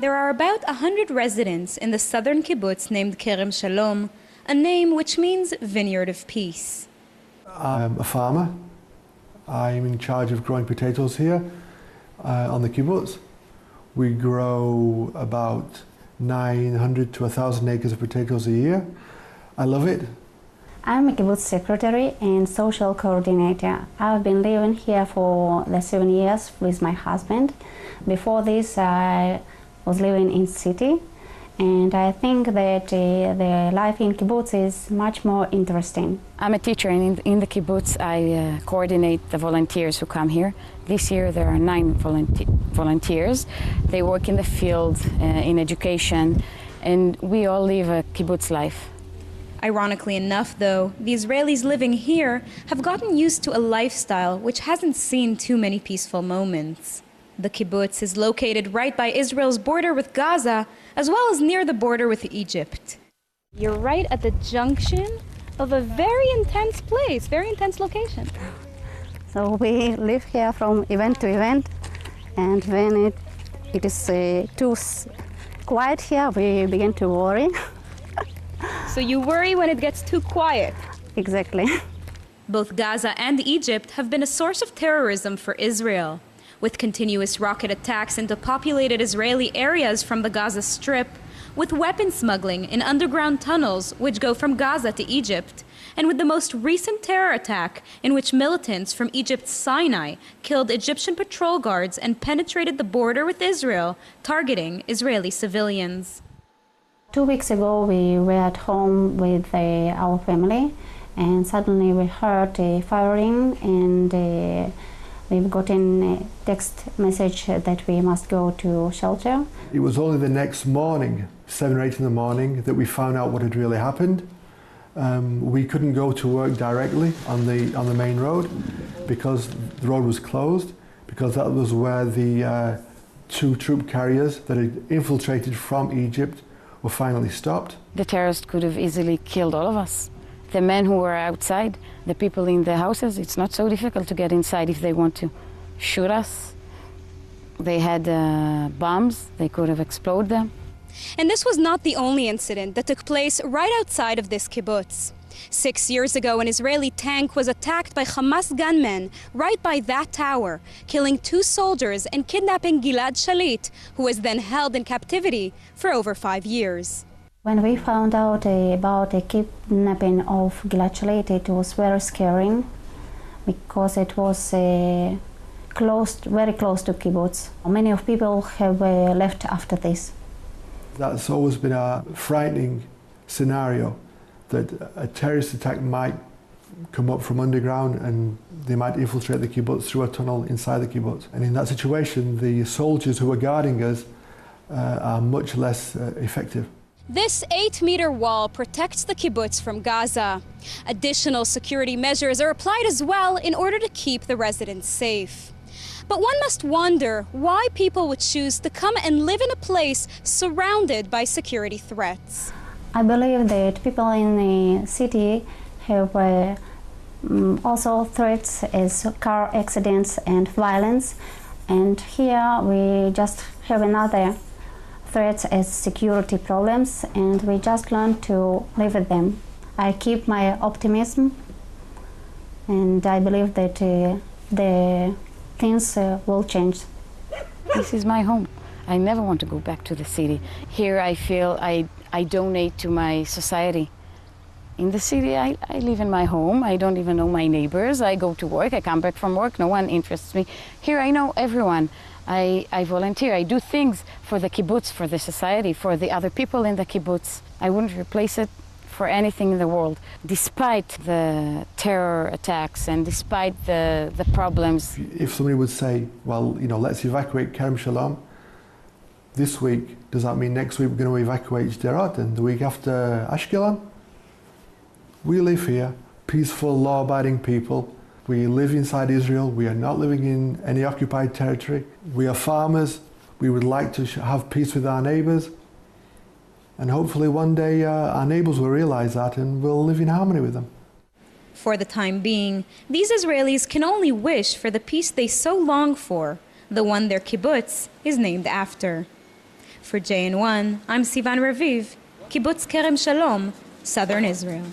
There are about 100 residents in the southern kibbutz named Kerem Shalom, a name which means Vineyard of Peace. I'm a farmer. I'm in charge of growing potatoes here on the kibbutz. We grow about 900 to 1,000 acres of potatoes a year. I love it. I'm a kibbutz secretary and social coordinator. I've been living here for the 7 years with my husband. Before this, I was living in city, and I think that the life in kibbutz is much more interesting. I'm a teacher, and in the kibbutz I coordinate the volunteers who come here. This year there are 9 volunteers. They work in the field, in education, and we all live a kibbutz life. Ironically enough, though, the Israelis living here have gotten used to a lifestyle which hasn't seen too many peaceful moments. The kibbutz is located right by Israel's border with Gaza, as well as near the border with Egypt. You're right at the junction of a very intense place, very intense location. So we live here from event to event, and when it is too quiet here, we begin to worry. So you worry when it gets too quiet? Exactly. Both Gaza and Egypt have been a source of terrorism for Israel. With continuous rocket attacks into populated Israeli areas from the Gaza Strip, with weapon smuggling in underground tunnels which go from Gaza to Egypt, and with the most recent terror attack in which militants from Egypt's Sinai killed Egyptian patrol guards and penetrated the border with Israel, targeting Israeli civilians. 2 weeks ago, we were at home with our family, and suddenly we heard firing, and we've gotten a text message that we must go to shelter. It was only the next morning, 7 or 8 in the morning, that we found out what had really happened. We couldn't go to work directly on the main road because the road was closed, because that was where the 2 troop carriers that had infiltrated from Egypt were finally stopped. The terrorists could have easily killed all of us. The men who were outside, the people in the houses, it's not so difficult to get inside if they want to shoot us. They had bombs, they could have exploded them. And this was not the only incident that took place right outside of this kibbutz. 6 years ago, an Israeli tank was attacked by Hamas gunmen right by that tower, killing 2 soldiers and kidnapping Gilad Shalit, who was then held in captivity for over 5 years. When we found out about the kidnapping of Gilad Shalit, it was very scary because it was very close to kibbutz. Many of people have left after this. That's always been a frightening scenario, that a terrorist attack might come up from underground and they might infiltrate the kibbutz through a tunnel inside the kibbutz. And in that situation, the soldiers who are guarding us are much less effective. This 8-meter wall protects the kibbutz from Gaza. Additional security measures are applied as well in order to keep the residents safe. But one must wonder why people would choose to come and live in a place surrounded by security threats. I believe that people in the city have also threats as car accidents and violence, and here we just have another threats as security problems, and we just learn to live with them. I keep my optimism, and I believe that the things will change. This is my home. I never want to go back to the city. Here I feel I donate to my society. In the city, I live in my home. I don't even know my neighbors. I go to work, I come back from work, no one interests me. Here I know everyone. I volunteer, I do things for the kibbutz, for the society, for the other people in the kibbutz. I wouldn't replace it for anything in the world. Despite the terror attacks and despite the problems. If somebody would say, well, you know, let's evacuate Kerem Shalom this week, does that mean next week we're going to evacuate Sderot and the week after Ashkelon? We live here, peaceful, law-abiding people. We live inside Israel. We are not living in any occupied territory. We are farmers. We would like to have peace with our neighbors. And hopefully one day our neighbors will realize that and we'll live in harmony with them. For the time being, these Israelis can only wish for the peace they so long for, the one their kibbutz is named after. For jn1, I'm Sivan Raviv, Kibbutz Kerem Shalom, Southern Israel.